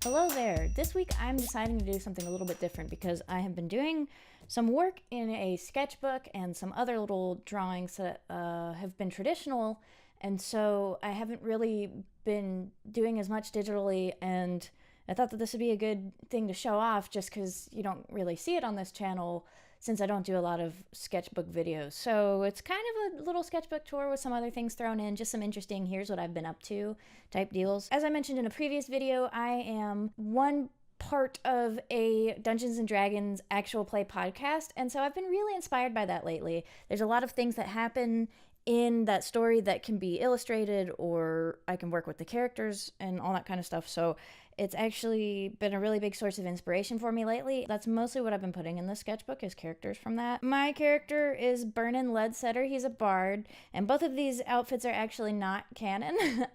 Hello there. This week I'm deciding to do something a little bit different because I have been doing some work in a sketchbook and some other little drawings that have been traditional, and so I haven't really been doing as much digitally, and I thought that this would be a good thing to show off just because you don't really see it on this channel since I don't do a lot of sketchbook videos. So it's kind of a little sketchbook tour with some other things thrown in, just some interesting here's what I've been up to type deals. As I mentioned in a previous video, I am one part of a Dungeons and Dragons actual play podcast, and so I've been really inspired by that lately. There's a lot of things that happen in that story that can be illustrated, or I can work with the characters and all that kind of stuff. So it's actually been a really big source of inspiration for me lately. That's mostly what I've been putting in the sketchbook, is characters from that. My character is Burnin Leadsetter. He's a bard, and both of these outfits are actually not canon.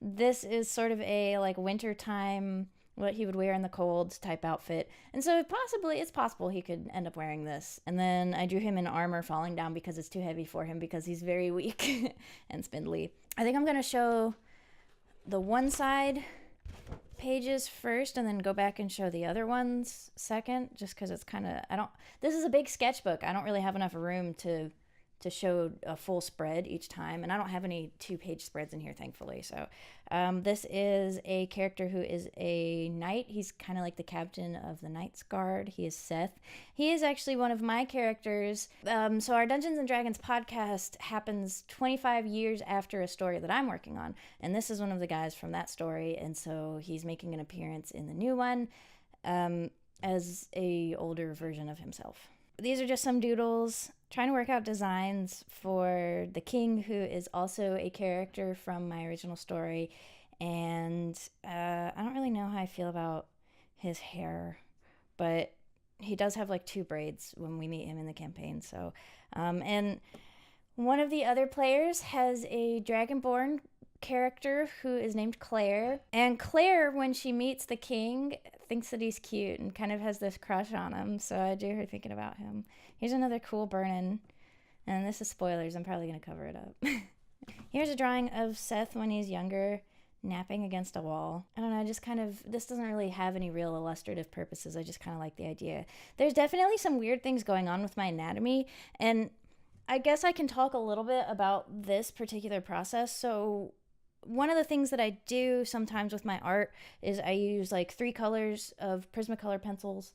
This is sort of a like wintertime, what he would wear in the cold type outfit. And so it's possible he could end up wearing this. And then I drew him in armor falling down because it's too heavy for him because he's very weak and spindly. I think I'm gonna show the one side pages first and then go back and show the other ones second, just because it's kind of, this is a big sketchbook. I don't really have enough room to show a full spread each time, and I don't have any 2-page spreads in here, thankfully. So this is a character who is a knight. He's kind of like the captain of the Knight's Guard. He is Seth. He is actually one of my characters. So our Dungeons and Dragons podcast happens 25 years after a story that I'm working on, and this is one of the guys from that story, and so he's making an appearance in the new one as a older version of himself. These are just some doodles, trying to work out designs for the king, who is also a character from my original story. And I don't really know how I feel about his hair, but he does have like 2 braids when we meet him in the campaign. So, and one of the other players has a dragonborn character who is named Claire, and Claire, when she meets the king, thinks that he's cute and kind of has this crush on him, so I drew her thinking about him. Here's another cool Burnin, and this is spoilers, I'm probably gonna cover it up. Here's a drawing of Seth when he's younger, napping against a wall. I don't know, I just kind of, this doesn't really have any real illustrative purposes, I just kind of like the idea. There's definitely some weird things going on with my anatomy, and I guess I can talk a little bit about this particular process. So one of the things that I do sometimes with my art is I use like 3 colors of Prismacolor pencils.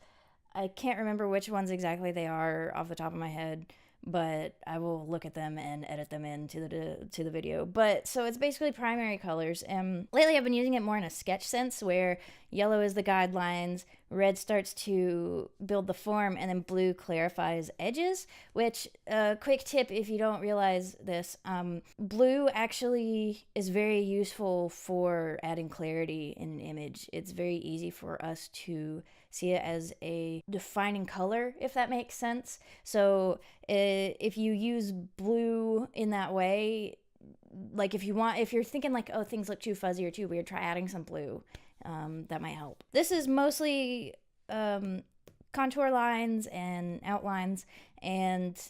I can't remember which ones exactly they are off the top of my head, but I will look at them and edit them into the video. But so it's basically primary colors, and lately I've been using it more in a sketch sense, where yellow is the guidelines, red starts to build the form, and then blue clarifies edges. Which, quick tip if you don't realize this, blue actually is very useful for adding clarity in an image. It's very easy for us to see it as a defining color, if that makes sense. So if you use blue in that way, like if you're thinking like, oh, things look too fuzzy or too weird, try adding some blue. That might help. This is mostly contour lines and outlines, and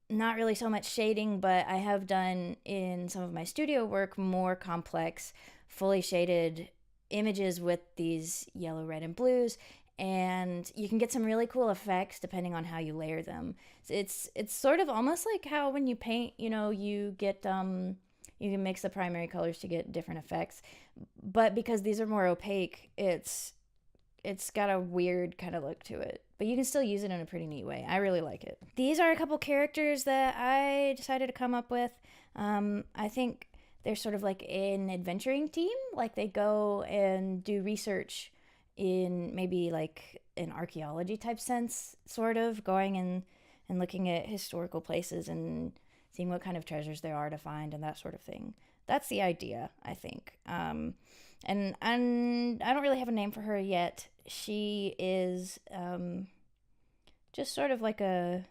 not really so much shading, but I have done in some of my studio work more complex, fully shaded images with these yellow, red, and blues, and you can get some really cool effects depending on how you layer them. It's sort of almost like how when you paint, you get you can mix the primary colors to get different effects, but because these are more opaque, it's got a weird kind of look to it, but you can still use it in a pretty neat way. I really like it. These are a couple characters that I decided to come up with. I think they're sort of like an adventuring team, like they go and do research in maybe like an archaeology type sense, sort of going and looking at historical places and seeing what kind of treasures there are to find and that sort of thing. That's the idea, I think. And I don't really have a name for her yet. She is just sort of like a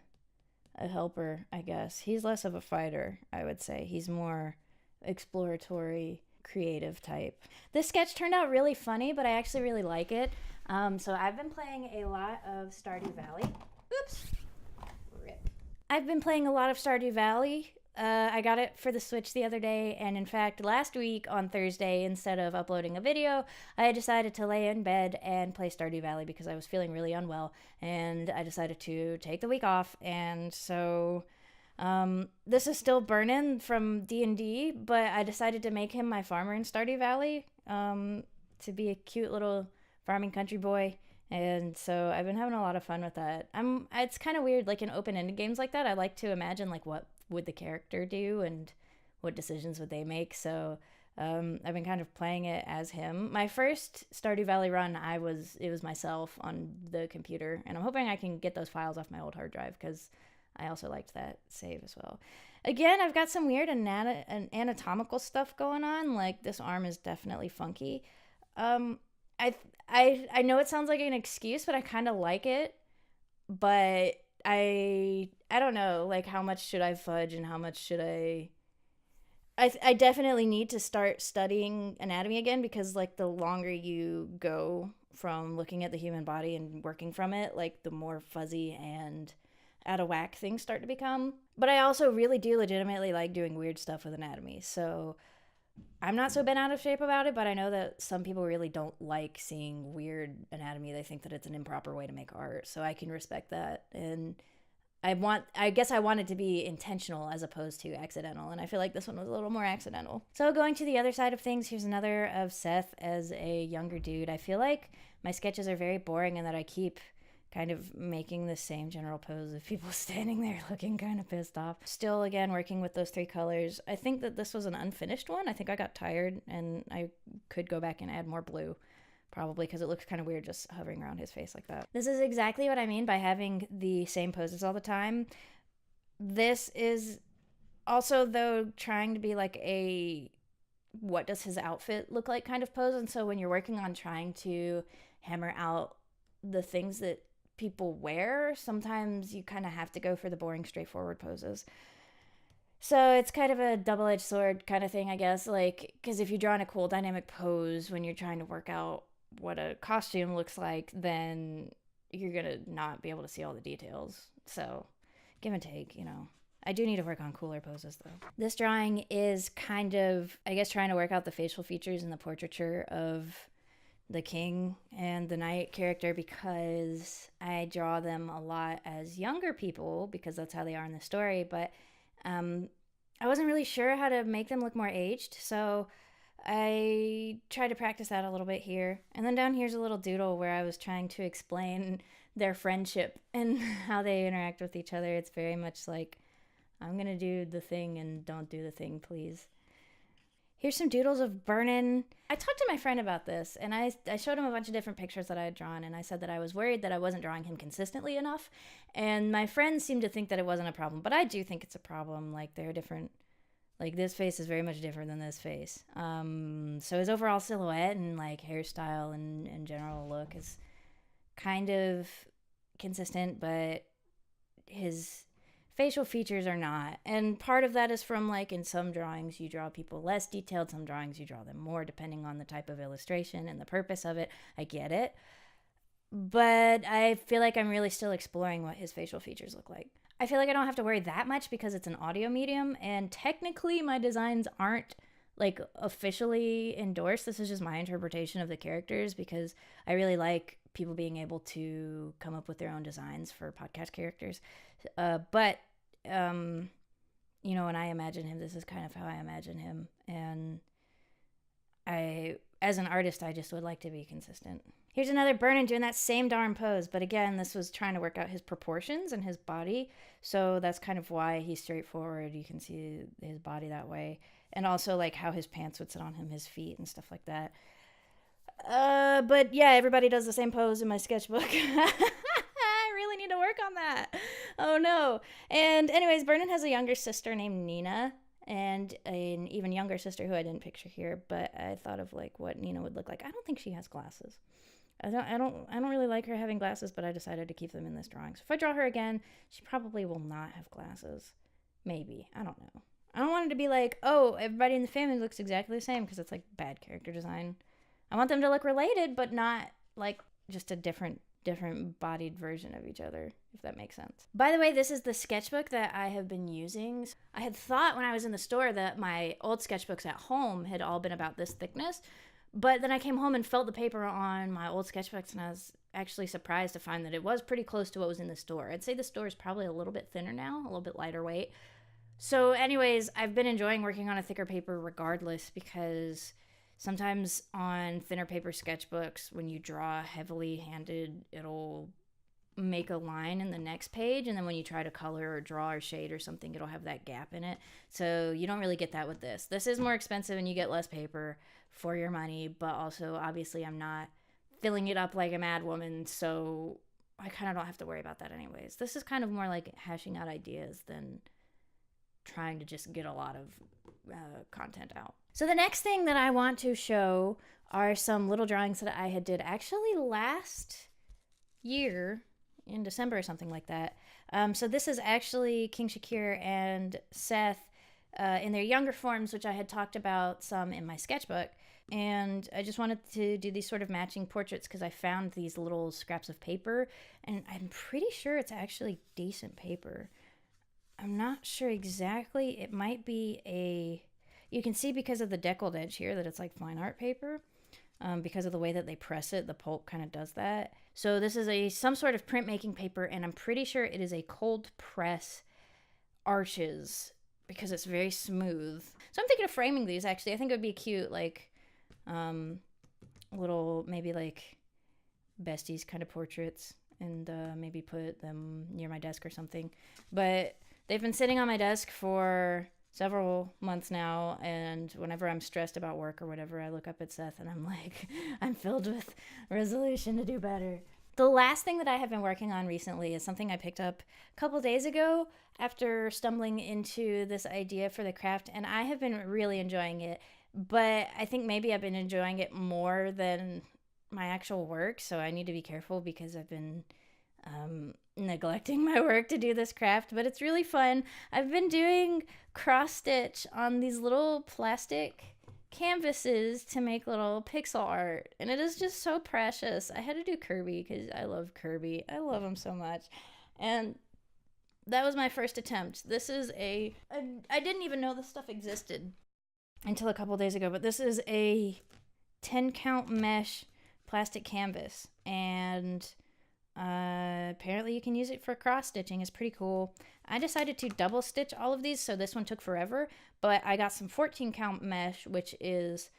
helper, I guess. He's less of a fighter, I would say. He's more exploratory, creative type. This sketch turned out really funny, but I actually really like it. So I've been playing a lot of Stardew Valley. Oops. Rip. I've been playing a lot of Stardew Valley I got it for the Switch the other day, and in fact, last week on Thursday, instead of uploading a video, I decided to lay in bed and play Stardew Valley because I was feeling really unwell, and I decided to take the week off, and so this is still Burnin from D&D, but I decided to make him my farmer in Stardew Valley, to be a cute little farming country boy. And so I've been having a lot of fun with that. It's kind of weird, like in open-ended games like that, I like to imagine like what would the character do and what decisions would they make. So I've been kind of playing it as him. My first Stardew Valley run, it was myself on the computer, and I'm hoping I can get those files off my old hard drive because I also liked that save as well. Again, I've got some weird anatomical stuff going on. Like this arm is definitely funky. I know it sounds like an excuse, but I kind of like it. But I don't know, like how much should I fudge and how much should I definitely need to start studying anatomy again, because like the longer you go from looking at the human body and working from it, like the more fuzzy and out of whack things start to become. But I also really do legitimately like doing weird stuff with anatomy. So I'm not so bent out of shape about it, but I know that some people really don't like seeing weird anatomy. They think that it's an improper way to make art. So I can respect that. And I guess I want it to be intentional as opposed to accidental. And I feel like this one was a little more accidental. So going to the other side of things, here's another of Seth as a younger dude. I feel like my sketches are very boring and that I keep kind of making the same general pose of people standing there looking kind of pissed off. Still, again, working with those three colors. I think that this was an unfinished one. I think I got tired and I could go back and add more blue, probably, because it looks kind of weird just hovering around his face like that. This is exactly what I mean by having the same poses all the time. This is also, though, trying to be like a what does his outfit look like kind of pose. And so when you're working on trying to hammer out the things that people wear, sometimes you kind of have to go for the boring, straightforward poses. So it's kind of a double-edged sword kind of thing, I guess, like, because if you draw in a cool dynamic pose when you're trying to work out what a costume looks like, then you're gonna not be able to see all the details. So give and take, you know. I do need to work on cooler poses, though. This drawing is kind of, I guess, trying to work out the facial features and the portraiture of the king and the knight character, because I draw them a lot as younger people because that's how they are in the story, but I wasn't really sure how to make them look more aged, so I tried to practice that a little bit here. And then down here's a little doodle where I was trying to explain their friendship and how they interact with each other. It's very much like, I'm gonna do the thing and don't do the thing, please. Here's some doodles of Burnin. I talked to my friend about this, and I showed him a bunch of different pictures that I had drawn, and I said that I was worried that I wasn't drawing him consistently enough, and my friend seemed to think that it wasn't a problem, but I do think it's a problem. Like, they're different. Like, this face is very much different than this face. So his overall silhouette and, like, hairstyle and general look is kind of consistent, but his facial features are not. And part of that is from, like, in some drawings you draw people less detailed, some drawings you draw them more, depending on the type of illustration and the purpose of it. I get it. But I feel like I'm really still exploring what his facial features look like. I feel like I don't have to worry that much because it's an audio medium, and technically my designs aren't, like, officially endorsed. This is just my interpretation of the characters because I really like people being able to come up with their own designs for podcast characters. But you know, when I imagine him, this is kind of how I imagine him. And as an artist, I just would like to be consistent. Here's another Burnin doing that same darn pose. But again, this was trying to work out his proportions and his body. So that's kind of why he's straightforward. You can see his body that way. And also, like, how his pants would sit on him, his feet and stuff like that. But yeah, everybody does the same pose in my sketchbook. I really need to work on that. Oh no. And anyways, Burnin has a younger sister named Nina, and an even younger sister who I didn't picture here, but I thought of, like, what Nina would look like. I don't think she has glasses. I don't really like her having glasses, but I decided to keep them in this drawing. So if I draw her again, she probably will not have glasses. Maybe. I don't know. I don't want it to be like, oh, everybody in the family looks exactly the same, because it's like bad character design. I want them to look related, but not like just a different different bodied version of each other, if that makes sense. By the way, this is the sketchbook that I have been using. I had thought when I was in the store that my old sketchbooks at home had all been about this thickness, but then I came home and felt the paper on my old sketchbooks, and I was actually surprised to find that it was pretty close to what was in the store. I'd say the store is probably a little bit thinner now, a little bit lighter weight. So anyways, I've been enjoying working on a thicker paper regardless, because sometimes on thinner paper sketchbooks, when you draw heavily handed, it'll make a line in the next page, and then when you try to color or draw or shade or something, it'll have that gap in it. So you don't really get that with this. This is more expensive and you get less paper for your money, but also obviously I'm not filling it up like a mad woman, so I kind of don't have to worry about that anyways. This is kind of more like hashing out ideas than trying to just get a lot of content out. So the next thing that I want to show are some little drawings that I had did actually last year in December or something like that. So this is actually King Shakir and Seth in their younger forms, which I had talked about some in my sketchbook. And I just wanted to do these sort of matching portraits because I found these little scraps of paper, and I'm pretty sure it's actually decent paper. I'm not sure exactly. It might be a... You can see because of the deckled edge here that it's like fine art paper. Because of the way that they press it, the pulp kind of does that. So this is some sort of printmaking paper, and I'm pretty sure it is a cold press arches because it's very smooth. So I'm thinking of framing these, actually. I think it would be cute, like little, maybe like besties kind of portraits, and maybe put them near my desk or something. But they've been sitting on my desk for several months now, and whenever I'm stressed about work or whatever, I look up at Seth and I'm like, I'm filled with resolution to do better. The last thing that I have been working on recently is something I picked up a couple days ago after stumbling into this idea for the craft, and I have been really enjoying it, but I think maybe I've been enjoying it more than my actual work, so I need to be careful because I've been neglecting my work to do this craft, but it's really fun. I've been doing cross stitch on these little plastic canvases to make little pixel art, and it is just so precious. I had to do Kirby because I love Kirby. I love him so much, and that was my first attempt. This is I didn't even know this stuff existed until a couple days ago, but this is a 10 count mesh plastic canvas, and apparently you can use it for cross stitching. It's pretty cool. I decided to double stitch all of these, so this one took forever, but I got some 14 count mesh, which is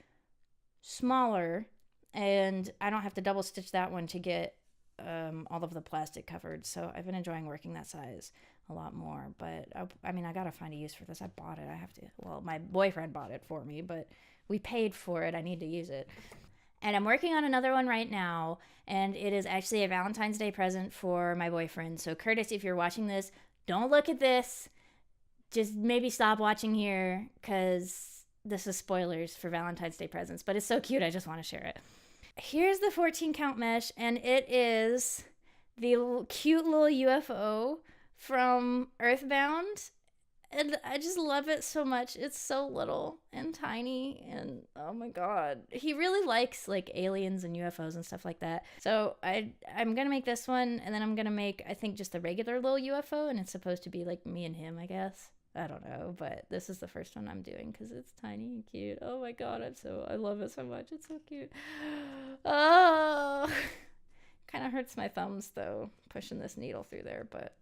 smaller, and I don't have to double stitch that one to get all of the plastic covered. So I've been enjoying working that size a lot more, but I mean, I gotta find a use for this. I bought it. I have to, well, my boyfriend bought it for me, but we paid for it. I need to use it. And I'm working on another one right now, and it is actually a Valentine's Day present for my boyfriend. So Curtis, if you're watching this, don't look at this. Just maybe stop watching here, because this is spoilers for Valentine's Day presents. But it's so cute, I just want to share it. Here's the 14 count mesh, and it is the cute little UFO from Earthbound. And I just love it so much. It's so little and tiny, and oh my god. He really likes like aliens and UFOs and stuff like that. So I'm gonna make this one, and then I'm gonna make, I think, just a regular little UFO, and it's supposed to be like me and him, I guess. I don't know, but this is the first one I'm doing because it's tiny and cute. Oh my god, I love it so much. It's so cute. Oh, kind of hurts my thumbs though, pushing this needle through there, but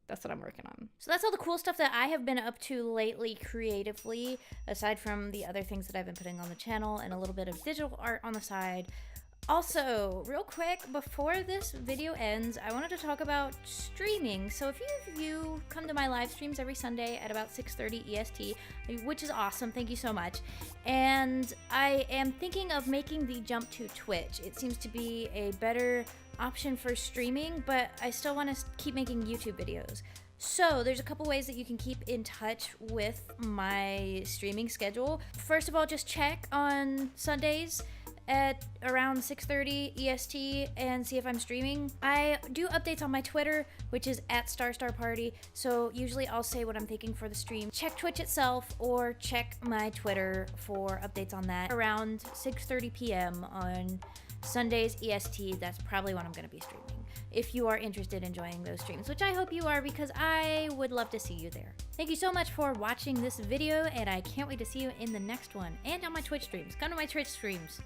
that's what I'm working on. So that's all the cool stuff that I have been up to lately creatively, aside from the other things that I've been putting on the channel and a little bit of digital art on the side. Also, real quick, before this video ends, I wanted to talk about streaming. So if you come to my live streams every Sunday at about 6:30 EST, which is awesome, thank you so much. And I am thinking of making the jump to Twitch. It seems to be a better option for streaming, but I still want to keep making YouTube videos. So there's a couple ways that you can keep in touch with my streaming schedule. First of all, just check on Sundays at around 6:30 EST and see if I'm streaming. I do updates on my Twitter, which is at @StarStarParty, so usually I'll say what I'm thinking for the stream. Check Twitch itself or check my Twitter for updates on that. Around 6:30 p.m. on Sundays EST, that's probably when I'm going to be streaming. if you are interested in joining those streams, which I hope you are because I would love to see you there. Thank you so much for watching this video, and I can't wait to see you in the next one and on my Twitch streams. Come to my Twitch streams.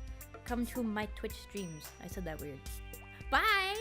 Come to my Twitch streams. I said that weird. Bye!